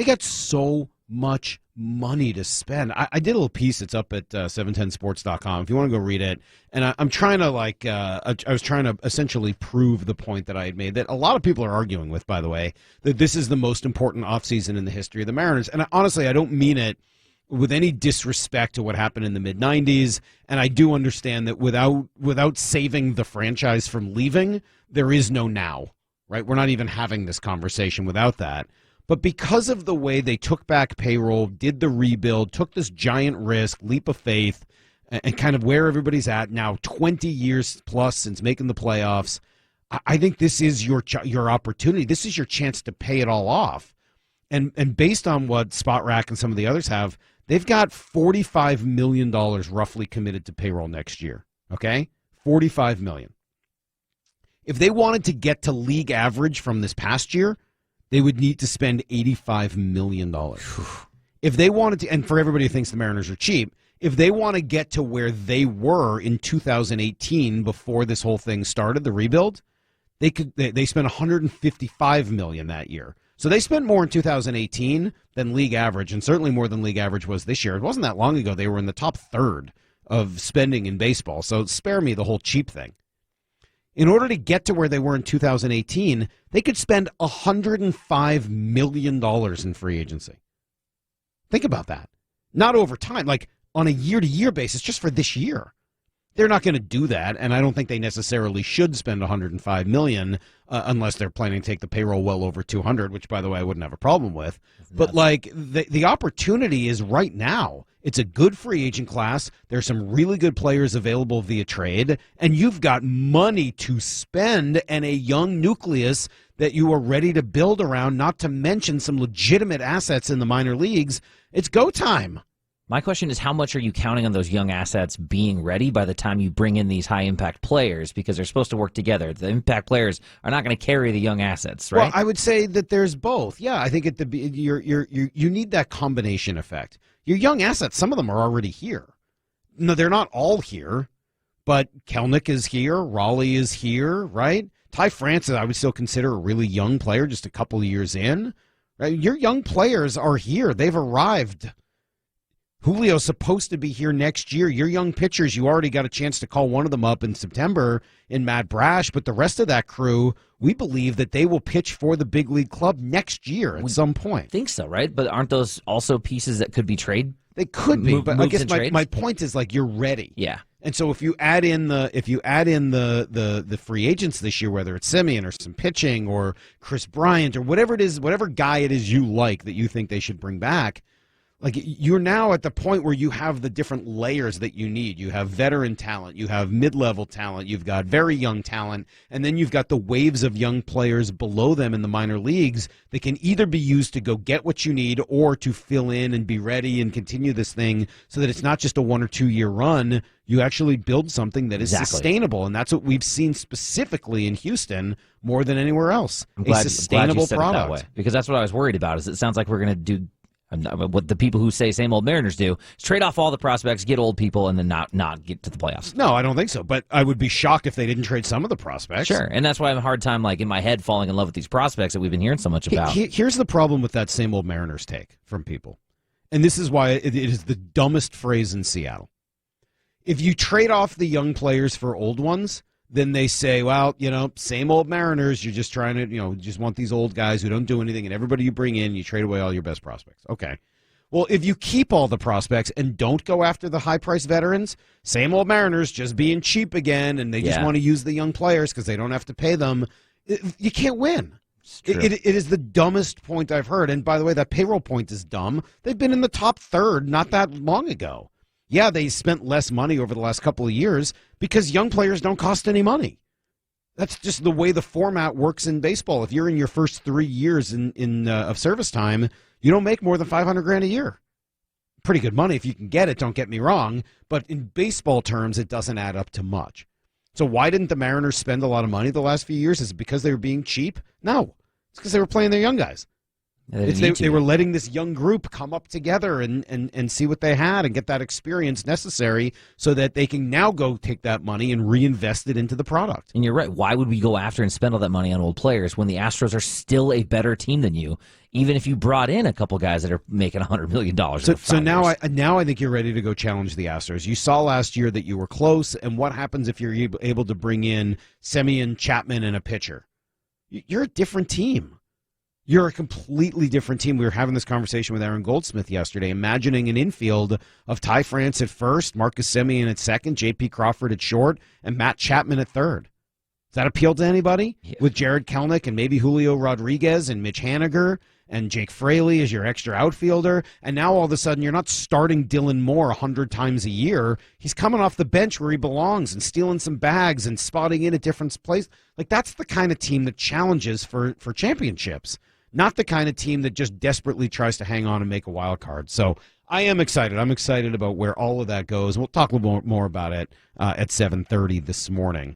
They got so much money to spend. I did a little piece that's up at 710sports.com if you want to go read it. And I'm trying to I was trying to essentially prove the point that I had made that a lot of people are arguing with, by the way, that this is the most important offseason in the history of the Mariners. And honestly, I don't mean it with any disrespect to what happened in the mid-'90s. And I do understand that without saving the franchise from leaving, there is no now, right? We're not even having this conversation without that. But because of the way they took back payroll, did the rebuild, took this giant risk, leap of faith, and kind of where everybody's at now, 20 years plus since making the playoffs, I think this is your opportunity. This is your chance to pay it all off. And based on what Spot Rack and some of the others have, they've got $45 million roughly committed to payroll next year, okay? $45 million. If they wanted to get to league average from this past year, they would need to spend $85 million. If they wanted to, and for everybody who thinks the Mariners are cheap, if they want to get to where they were in 2018 before this whole thing started, the rebuild, they spent $155 million that year. So they spent more in 2018 than league average, and certainly more than league average was this year. It wasn't that long ago they were in the top third of spending in baseball, so spare me the whole cheap thing. In order to get to where they were in 2018, they could spend $105 million in free agency. Think about that. Not over time, like on a year-to-year basis, just for this year. They're not going to do that, and I don't think they necessarily should spend $105 million unless they're planning to take the payroll well over $200, which, by the way, I wouldn't have a problem with. But, like, the opportunity is right now. It's a good free agent class. There's some really good players available via trade, and you've got money to spend and a young nucleus that you are ready to build around, not to mention some legitimate assets in the minor leagues. It's go time. My question is, how much are you counting on those young assets being ready by the time you bring in these high-impact players? Because they're supposed to work together. The impact players are not going to carry the young assets, right? Well, I would say that there's both. Yeah, I think you need that combination effect. Your young assets, some of them are already here. No, they're not all here, but Kelnick is here. Raleigh is here, right? Ty Francis, I would still consider a really young player, just a couple of years in. Right? Your young players are here. They've arrived. Julio's supposed to be here next year. Your young pitchers, you already got a chance to call one of them up in September in Matt Brash, but the rest of that crew, we believe that they will pitch for the big league club next year at some point. Think so, right? But aren't those also pieces that could be trade? They could be, but I guess my point is, like, you're ready. Yeah. And so if you add in the free agents this year, whether it's Semien or some pitching or Chris Bryant or whatever it is, whatever guy it is you like that you think they should bring back, like, you're now at the point where you have the different layers that you need. You have veteran talent, you have mid-level talent, you've got very young talent, and then you've got the waves of young players below them in the minor leagues that can either be used to go get what you need or to fill in and be ready and continue this thing so that it's not just a 1 or 2 year run. You actually build something that is sustainable, and that's what we've seen specifically in Houston more than anywhere else. I'm glad, sustainable you said product. it that way, because that's what I was worried about. Is it sounds like we're going to do what the people who say same old Mariners do, is trade off all the prospects, get old people, and then not get to the playoffs. No, I don't think so. But I would be shocked if they didn't trade some of the prospects. Sure, and that's why I have a hard time, like, in my head, falling in love with these prospects that we've been hearing so much about. Here's the problem with that same old Mariners take from people. And this is why it is the dumbest phrase in Seattle. If you trade off the young players for old ones, then they say, well, same old Mariners, you're just trying to, just want these old guys who don't do anything, and everybody you bring in, you trade away all your best prospects. Okay. Well, if you keep all the prospects and don't go after the high-priced veterans, same old Mariners just being cheap again, and they just want to use the young players because they don't have to pay them, you can't win. It is the dumbest point I've heard. And by the way, that payroll point is dumb. They've been in the top third not that long ago. Yeah, they spent less money over the last couple of years because young players don't cost any money. That's just the way the format works in baseball. If you're in your first 3 years of service time, you don't make more than $500,000 a year. Pretty good money if you can get it, don't get me wrong, but in baseball terms, it doesn't add up to much. So why didn't the Mariners spend a lot of money the last few years? Is it because they were being cheap? No. It's because they were playing their young guys. They were letting this young group come up together and see what they had and get that experience necessary so that they can now go take that money and reinvest it into the product. And you're right. Why would we go after and spend all that money on old players when the Astros are still a better team than you, even if you brought in a couple guys that are making $100 million? So now I think you're ready to go challenge the Astros. You saw last year that you were close, and what happens if you're able to bring in Semien, Chapman, and a pitcher? You're a different team. You're a completely different team. We were having this conversation with Aaron Goldsmith yesterday, imagining an infield of Ty France at first, Marcus Semien at second, J.P. Crawford at short, and Matt Chapman at third. Does that appeal to anybody? Yeah. With Jared Kelenic and maybe Julio Rodriguez and Mitch Haniger and Jake Fraley as your extra outfielder, and now all of a sudden you're not starting Dylan Moore 100 times a year. He's coming off the bench where he belongs and stealing some bags and spotting in at different places. Like, that's the kind of team that challenges for championships. Not the kind of team that just desperately tries to hang on and make a wild card. So I am excited. I'm excited about where all of that goes. We'll talk a little more about it at 7:30 this morning.